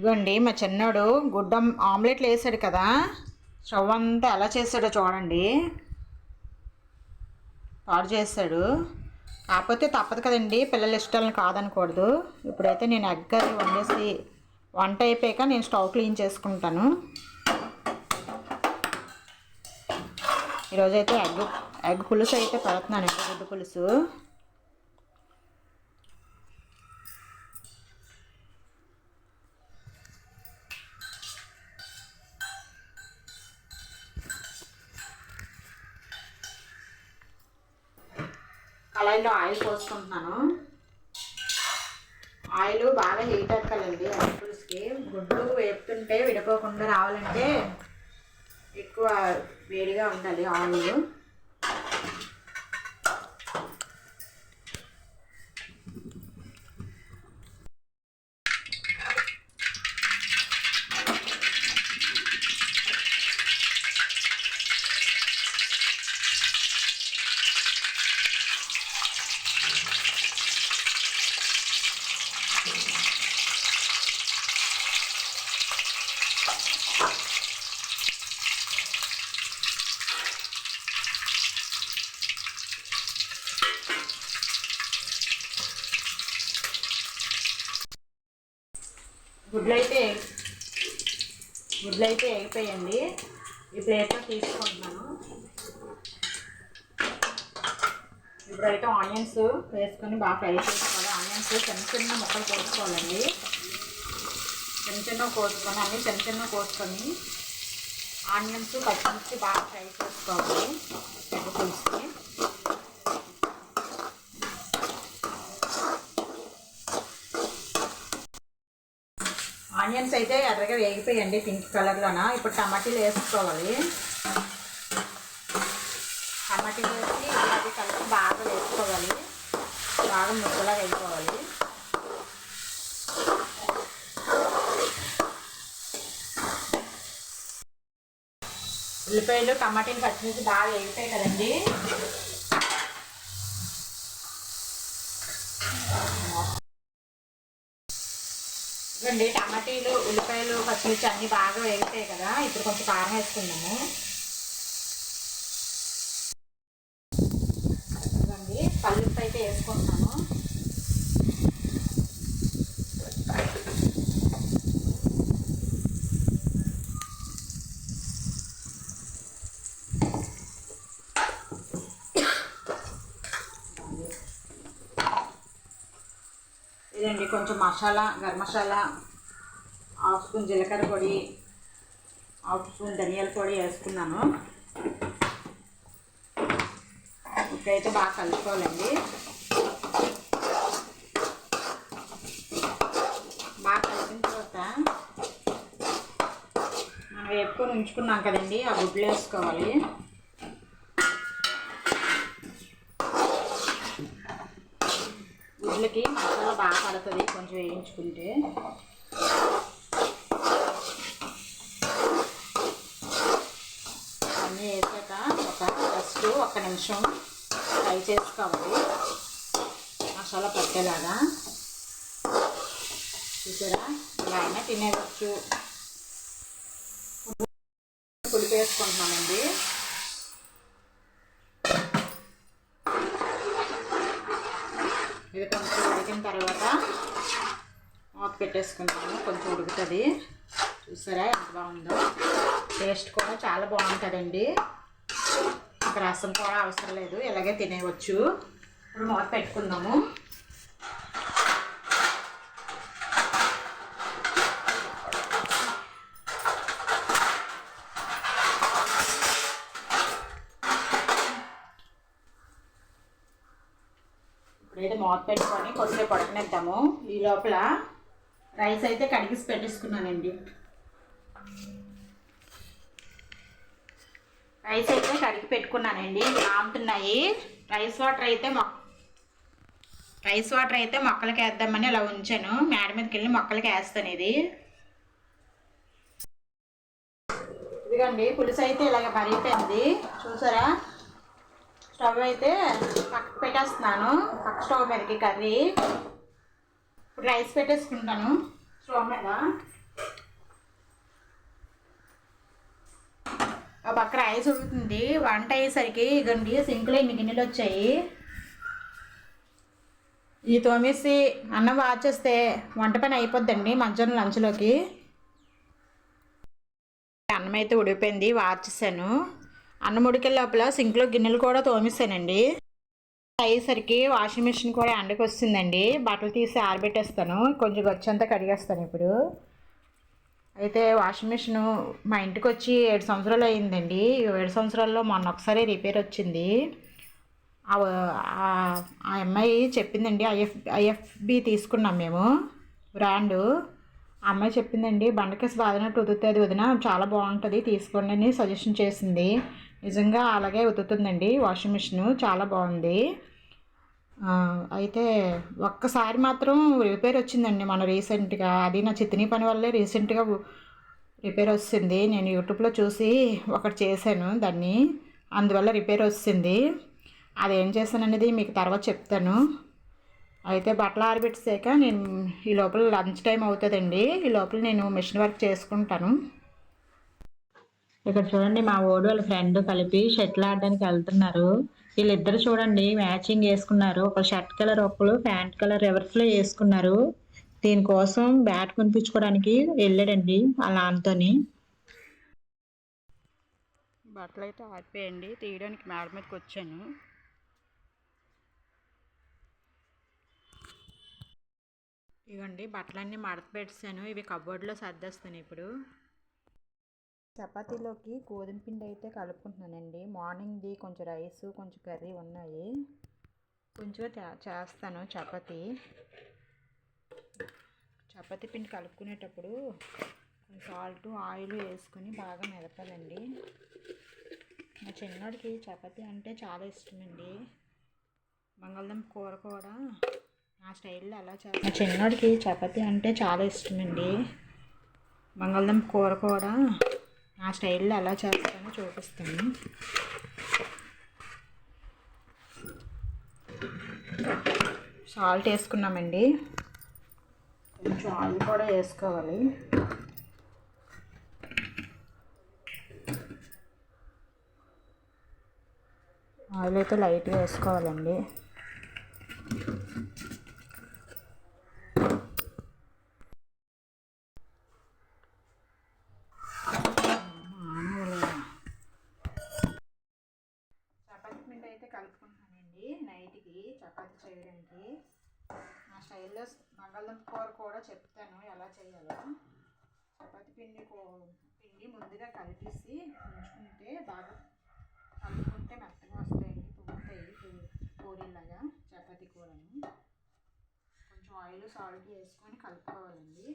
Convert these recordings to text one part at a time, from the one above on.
ఇదిగోండి మా చిన్నోడు గుడ్డ ఆమ్లెట్లు వేసాడు కదా. స్టవ్ అంతా ఎలా చేసాడో చూడండి. పాడు చేస్తాడు. కాకపోతే తప్పదు కదండి, పిల్లల ఇష్టాలను కాదనకూడదు. ఇప్పుడైతే నేను ఎగ్ కర్రీ వండేసి వంట అయిపోయాక నేను స్టవ్ క్లీన్ చేసుకుంటాను. ఈరోజైతే ఎగ్ పులుసు అయితే పెడుతున్నానండి, గుడ్డు పులుసు. కళాయిలో ఆయిల్ పోసుకుంటున్నాను. ఆయిల్ బాగా హీట్ ఎక్కాలండి ఎగ్ పులుసుకి. గుడ్డు వేపుతుంటే విడిపోకుండా రావాలంటే ఎక్కువ వేడిగా ఉండాలి ఆయిల్. గుడ్లు అయితే అయిపోయండి. ఈ ప్లేట్లో తీసుకుంటున్నాను. ఇప్పుడైతే ఆనియన్స్ వేసుకొని బాగా ఫ్రై చేసుకోవాలి. ఆనియన్స్ చిన్న చిన్న ముక్కలు కోసుకోవాలండి. చిన్న కోసుకొని ఆనియన్స్ పచ్చిమిర్చి బాగా ఫ్రై చేసుకోవాలి ఎగ్ పులుసుకి. ఆనియన్స్ అయితే ఎర్రగా వేగిపోయండి పింక్ కలర్లోన. ఇప్పుడు టమాటీలు వేసుకోవాలి. టమాటీలు వేసి అది కలిపి బాగా వేసుకోవాలి. బాగా ముద్దలా వేసుకోవాలి. ఉల్లిపాయలు టమాటీలు పచ్చిమిర్చి బాగా వేగిపోయాయి కదండి. ఇవ్వండి టమాటీలు ఉల్లిపాయలు పచ్చిమిర్చి అన్నీ బాగా వేగిపోయాయి కదా. ఇప్పుడు కొంచెం కారం వేసుకుందాము. ఇవ్వండి పల్లింపు అయితే వేసుకుంటున్నాను. ఇదండి కొంచెం మసాలా, గరం మసాలా, హాఫ్ స్పూన్ జీలకర్ర పొడి, హాఫ్ స్పూన్ ధనియాల పొడి వేసుకున్నాను. ఇప్పుడైతే బాగా కలుపుకోవాలండి. బాగా కలిపిన తర్వాత మనం వేపుకొని ఉంచుకున్నాం కదండి, ఆ గుడ్లు వేసుకోవాలి. గుడ్లకి మసాలా బాగా పడుతుంది కొంచెం వేయించుకుంటే. అన్నీ వేసాక ఒక్క నిమిషం ఫ్రై చేసుకోవాలి మసాలా పట్టేలాగా. చూసారా, ఇలా అయినా తినేవచ్చు. పులుపు వేసుకుంటున్నామండి. ఇది కొంచెం ఉడికిన తర్వాత మూత పెట్టేసుకుంటాము. కొంచెం ఉడుకుతుంది. చూసారా ఎంత బాగుందో. టేస్ట్ కూడా చాలా బాగుంటుందండి. ఒక రసం కూడా అవసరం లేదు, ఇలాగే తినేయవచ్చు. ఇప్పుడు మూత పెట్టుకుందాము. ఇప్పుడైతే మూత పెట్టుకొని కొద్దిసేపు ఉడకనిద్దాము. ఈ లోపల రైస్ అయితే కడిగిసి పెట్టేసుకున్నానండి. రైస్ అయితే కడిగి పెట్టుకున్నానండి. నానుతున్నాయి. రైస్ వాటర్ అయితే మొక్కలకి వేద్దామని ఇలా ఉంచాను. మేడ మీదకి వెళ్ళి మొక్కలకి వేస్తాను. ఇదిగోండి పులుసు అయితే ఇలాగ మరిగిపోయింది. చూసారా, స్టవ్ అయితే పక్కకు పెట్టేస్తున్నాను. పక్క స్టవ్ మీదకి కర్రీ. ఇప్పుడు రైస్ పెట్టేసుకుంటాను స్టవ్ మీద. ఆ పక్క రైస్ ఉడుకుతుంది. వంట అయ్యేసరికి ఇగండి సింక్లో ఇన్ని గిన్నెలు వచ్చాయి. ఈ తోమేసి అన్నం వాచేస్తే వంట పని అయిపోద్దండి మధ్యాహ్నం లంచ్లోకి. అన్నం అయితే ఉడికిపోయింది, వార్చేసాను. అన్నం ఉడికే లోపల సింక్లో గిన్నెలు కూడా తోమేసానండి. అయ్యేసరికి వాషింగ్ మిషన్ కూడా ఎండకు వస్తుందండి. బట్టలు తీసి ఆరబెట్టేస్తాను, కొంచెం వచ్చంతా కడిగేస్తాను ఇప్పుడు. అయితే వాషింగ్ మిషన్ మా ఇంటికి వచ్చి 7 సంవత్సరాలు అయిందండి. 7 సంవత్సరాల్లో మొన్న ఒకసారి రిపేర్ వచ్చింది. ఆ అమ్మాయి చెప్పిందండి, ఐఎఫ్బి తీసుకున్నాం మేము బ్రాండు. ఆ అమ్మాయి చెప్పిందండి, బండకేసి బాధినట్టు ఉతుకుతుంది వదిన, చాలా బాగుంటుంది తీసుకోండి అని సజెషన్ చేసింది. నిజంగా అలాగే ఉతుకుతుందండి వాషింగ్ మిషన్, చాలా బాగుంది. అయితే ఒక్కసారి మాత్రం రిపేర్ వచ్చిందండి మన రీసెంట్గా. అది నా చిత్తిని పని వల్లే రీసెంట్గా రిపేర్ వస్తుంది. నేను యూట్యూబ్లో చూసి ఒకటి చేశాను దాన్ని, అందువల్ల రిపేర్ వస్తుంది. అదేం చేశాను అనేది మీకు తర్వాత చెప్తాను. అయితే బట్టలు ఆరబెట్టేసాక నేను ఈ లోపల లంచ్ టైం అవుతుందండి. ఈ లోపల నేను మిషన్ వర్క్ చేసుకుంటాను. ఇక్కడ చూడండి, మా ఓడు వాళ్ళ ఫ్రెండ్ కలిపి షటిల్ ఆడడానికి వెళ్తున్నారు. వీళ్ళిద్దరు చూడండి మ్యాచింగ్ వేసుకున్నారు. ఒక షర్ట్ కలర్, ఒకరు ప్యాంట్ కలర్ రివర్స్లో వేసుకున్నారు. దీనికోసం బ్యాట్ కొనిపించుకోవడానికి వెళ్ళాడండి వాళ్ళ నాన్నతోని. బట్టలు అయితే ఆరిపోయండి, తీయడానికి మేడ మీదకి వచ్చాను. ఇవ్వండి బట్టలన్నీ మడత పెట్టాను, ఇవి కబోర్డ్లో సర్దేస్తాను ఇప్పుడు. చపాతీలోకి గోధుమ పిండి అయితే కలుపుకుంటున్నానండి. మార్నింగ్ది కొంచెం రైస్, కొంచెం కర్రీ ఉన్నాయి, కొంచెం చేస్తాను చపాతీ. చపాతీ పిండి కలుపుకునేటప్పుడు సాల్ట్, ఆయిల్ వేసుకొని బాగా మెదపాలండి. మా చిన్నోడికి చపాతీ అంటే చాలా ఇష్టమండి. బంగాళదుంప కూర కూడా నా స్టైల్లో ఎలా చేస్తాను. మా చిన్నోడికి చపాతీ అంటే చాలా ఇష్టమండి. బంగాళదుంప కూర కూడా నా స్టైల్లో ఎలా చేస్తానో చూపిస్తాను. సాల్ట్ వేసుకున్నామండి, కొంచెం ఆయిల్ కూడా వేసుకోవాలి. ఆయిల్ అయితే లైట్గా వేసుకోవాలండి. చపాతీ పిండి అయితే కలుపుకుంటానండి నైట్కి చపాతీ చేయడానికి. నా స్టైల్లో బంగాళదుంప కూర కూడా చెప్తాను ఎలా చేయాలో. చపాతీ పిండి ముందుగా కలిపేసి ఉంచుకుంటే బాగా కలుపుకుంటే మెత్తగా వస్తాయండి, పొంగుతాయి పూరీలాగా చపాతీ కూరను. కొంచెం ఆయిల్, సాల్ట్ వేసుకొని కలుపుకోవాలండి,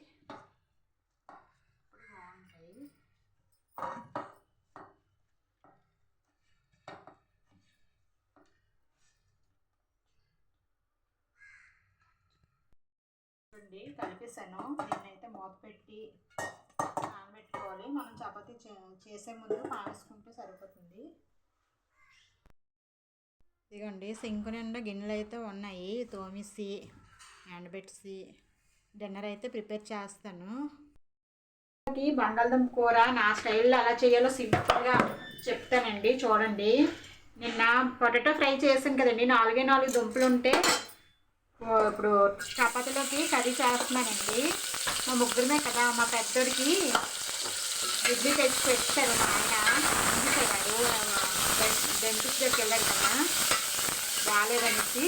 ఇప్పుడు బాగుంటాయి. కలిపేసాను. నేనైతే మూత పెట్టి నానబెట్టుకోవాలి. మనం చపాతీ చేసే ముందు పానేసుకుంటే సరిపోతుంది. ఇదిగోండి సింక్ నిండా గిన్నెలు అయితే ఉన్నాయి, తోమేసి ఎండబెట్టేసి డిన్నర్ అయితే ప్రిపేర్ చేస్తాను. బంగాళదుంప కూర నా స్టైల్లో ఎలా చేయాలో సింపుల్గా చెప్తానండి, చూడండి. నిన్న పొటాటో ఫ్రై చేసాను కదండి, 4 దుంపలు ఉంటే ఇప్పుడు చపాతీలోకి కర్రీ చేస్తున్నానండి. మా ముగ్గురమే కదా, మా పెద్దోడికి ఇడ్లీ తెచ్చి పెట్టారు మా ఆయన. డెంటిస్ట్ దగ్గరికి వెళ్ళారు కదా, బాగాలేదనేసి.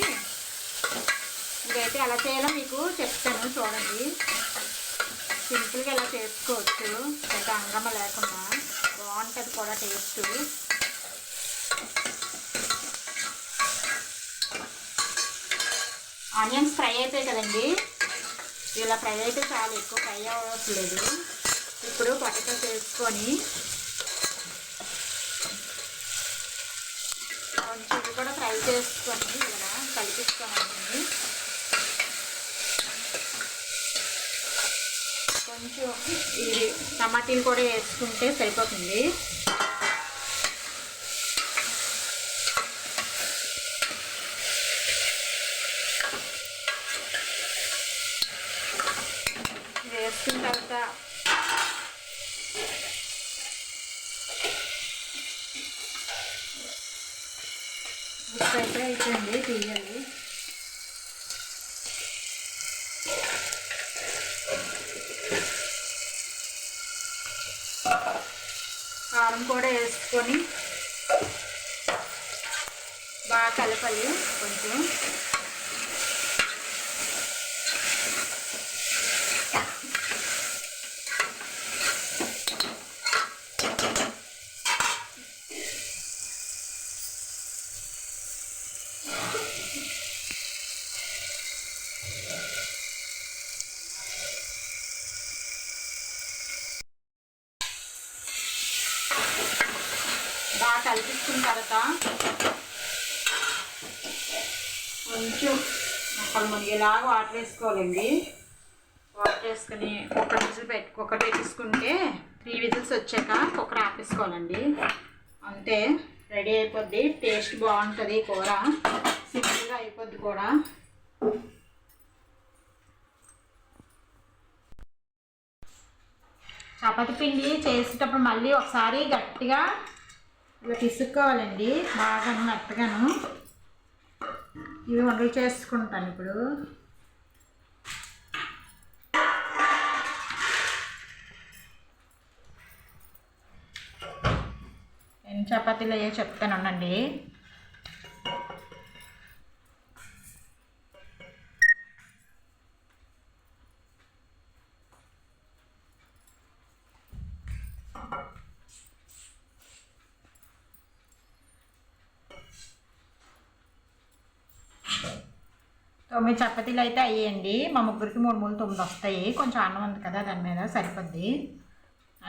ఇదైతే ఎలా చేయాలో మీకు చెప్తాను, చూడండి. సింపుల్గా ఎలా చేసుకోవచ్చు, పెద్ద అంగమ లేకుండా బాగుంటుంది కూడా టేస్ట్. ఆనియన్స్ ఫ్రై అయిపోయాయి కదండి, ఇలా ఫ్రై అయితే చాలా ఎక్కువ ఫ్రై అవ్వట్లేదు. ఇప్పుడు పొటాటోస్ వేసుకొని కొంచెం ఇది కూడా ఫ్రై చేసుకొని ఇలా కలిపిస్తామండి. కొంచెం ఇది టమాటీలు కూడా వేసుకుంటే సరిపోతుంది. వేసుకున్న తర్వాత హాఫ్ అయితే అయిపోయింది, తీయాలి. కారం కూడా వేసుకొని బాగా కలపాలి. కొంచెం బాగా కలిపించుకున్న తర్వాత కొంచెం మొక్కలు మునిగేలాగా వాటర్ వేసుకోవాలండి. వాటర్ వేసుకుని కుక్కర్ విజిల్ కుక్కర్ పెట్టేసుకుంటే 3 విజిల్స్ వచ్చాక కుక్కర్ ఆపేసుకోవాలండి. అంతే, రెడీ అయిపోద్ది. టేస్ట్ బాగుంటుంది, కూర సింపుల్గా అయిపోద్ది కూడా. చపాతీ పిండి చేసేటప్పుడు మళ్ళీ ఒకసారి గట్టిగా ఇలా పిసుక్కోవాలండి, బాగా మెత్తగాను. ఇవి వంటలు చేసుకుంటాను ఇప్పుడు. ఎన్ని చపాతీలు అయ్యో చెప్తాను ఉండండి. మీ చపాతీలు అయితే అయ్యేయండి. మా ముగ్గురికి 3 9 వస్తాయి. కొంచెం అన్నం ఉంది కదా, దాని మీద సరిపోద్ది.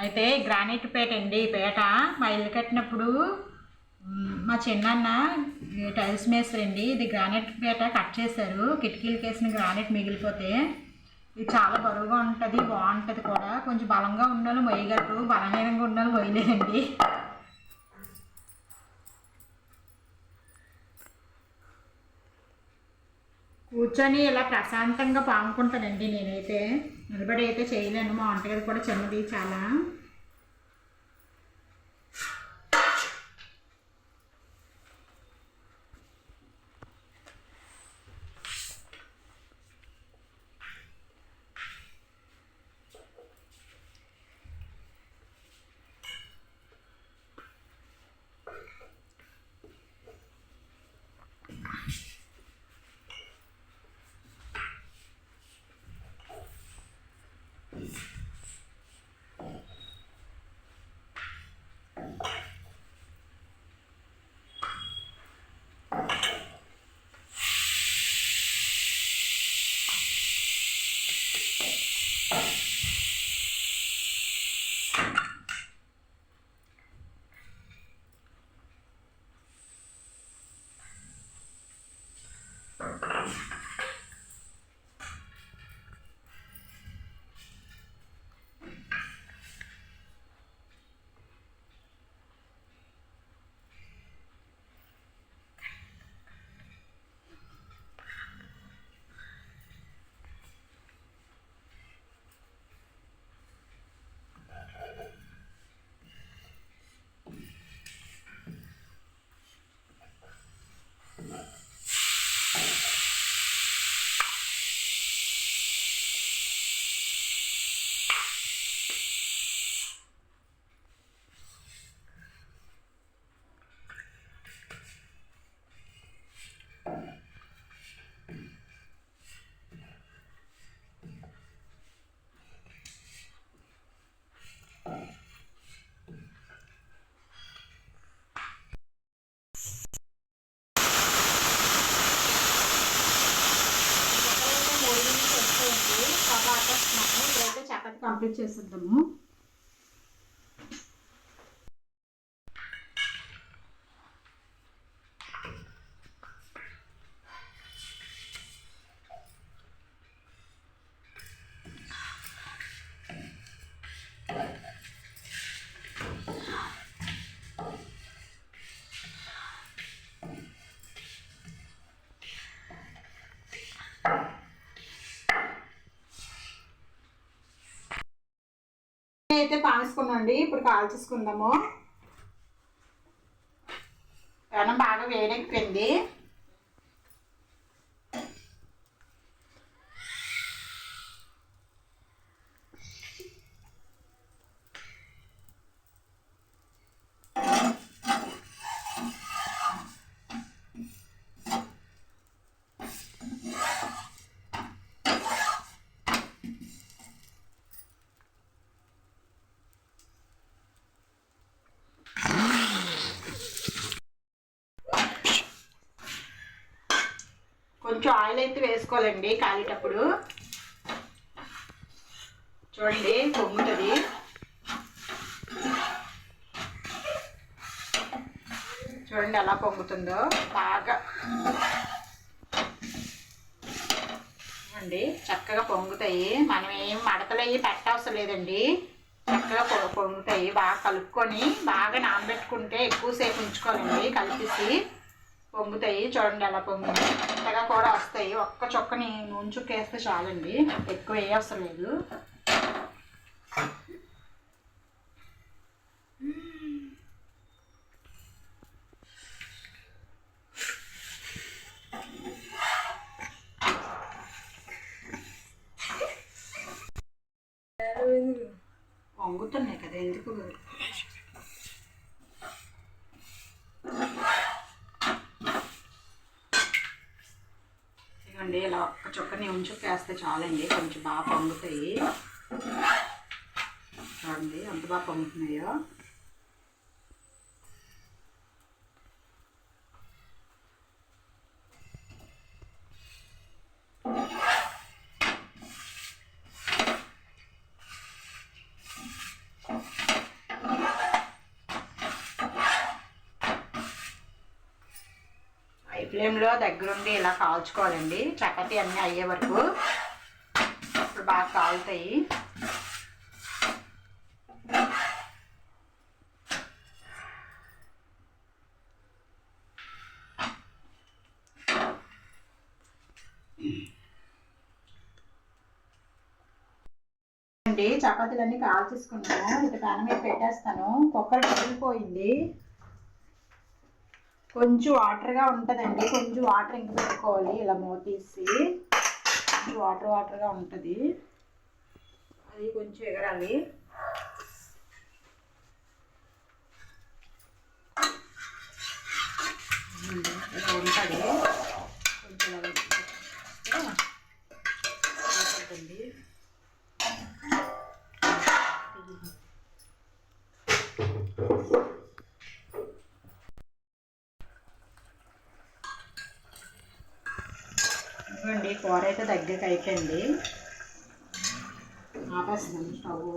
అయితే గ్రానైట్ పీట అండి. ఈ పీట మా ఇల్లు కట్టినప్పుడు మా చిన్నాన్న టైల్స్ మేస్త్రి అండి. ఇది గ్రానైట్ పీట కట్ చేశారు. కిటికీలకి వేసిన గ్రానైట్ మిగిలిపోతే. ఇది చాలా బరువుగా ఉంటుంది, బాగుంటుంది కూడా. కొంచెం బలంగా ఉండాలి మొయ్యగలరు, బలహీనంగా ఉండాలి మొయ్యలేదండి. కూర్చొని ఇలా ప్రశాంతంగా పాముకుంటానండి నేనైతే. నిలబడి అయితే చేయలేను. మా వంటగది కూడా చిన్నది చాలా. ఇప్పుడైతే చపాతీ కంప్లీట్ చేసేద్దాము. అయితే పానేసుకున్నాండి. ఇప్పుడు కాల్చేసుకుందాము. పెనం బాగా వేడెక్కింది. కొంచెం ఆయిల్ అయితే వేసుకోవాలండి కాలేటప్పుడు. చూడండి పొంగుతుంది. చూడండి ఎలా పొంగుతుందో బాగా అండి. చక్కగా పొంగుతాయి. మనం ఏం మడతలు అయ్యి పెట్టవసరం లేదండి. చక్కగా పొంగుతాయి. బాగా కలుపుకొని బాగా నానబెట్టుకుంటే ఎక్కువసేపు ఉంచుకోవాలండి. కలిపేసి పొంగుతాయి. చూడండి ఎలా పొంగుతాయి. మెత్తగా కూడా వస్తాయి. ఒక్క చుక్కని నూనె చుక్క వేస్తే చాలండి, ఎక్కువ వేయవసరం లేదు. పొంగుతున్నాయి కదా ఎందుకు. ఇదిగోండి ఇలా ఒక్క చుక్కని ఉంచుకు వేస్తే చాలండి, కొంచెం బాగా పొంగుతాయి. చూడండి ఎంత బాగా పొంగుతున్నాయో. హై ఫ్లేమ్లో దగ్గరుండి ఇలా కాల్చుకోవాలండి చపాతీ అన్నీ అయ్యే వరకు. ఇప్పుడు బాగా కాలుతాయి. అండి చపాతీలన్నీ కాల్చేసుకున్నాను. ఇక ప్యాన్ మీద పెట్టేస్తాను. కుక్కర్ పగిలిపోయింది. కొంచెం వాటర్గా ఉంటుందండి. కొంచెం వాటర్ ఇంక పెట్టుకోవాలి. ఇలా మూతీసి కొంచెం వాటర్గా ఉంటుంది. అది కొంచెం ఎగరాలి. ఇలా ఉంటుంది. కొంచెం ఉంటుంది. ఇదిగోండి కూర అయితే దగ్గరికి అయిపోయింది. ఆపేస్తున్నాను స్టవ్.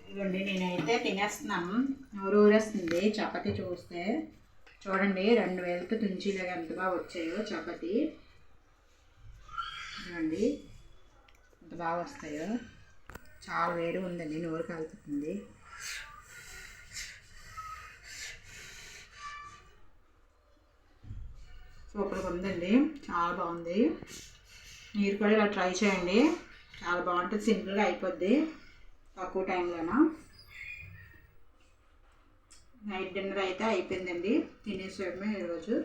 ఇదిగోండి నేనైతే తినేస్తున్నాను. నోరు ఊరేస్తుంది చపాతీ చూస్తే. చూడండి 2 వేలతో తుంచిలాగా ఎంత బాగా వచ్చాయో చపాతీ. ఇదిగోండి ఎంత బాగా వస్తాయో. చాలా వేడి ఉందండి, నోరు కాలుతుంది. సూపర్గా ఉందండి, చాలా బాగుంది. మీరు కూడా ఇలా ట్రై చేయండి, చాలా బాగుంటుంది. సింపుల్గా అయిపోద్ది తక్కువ టైంలోనా. నైట్ డిన్నర్ అయితే అయిపోయిందండి, తినేసేయడమే ఈరోజు.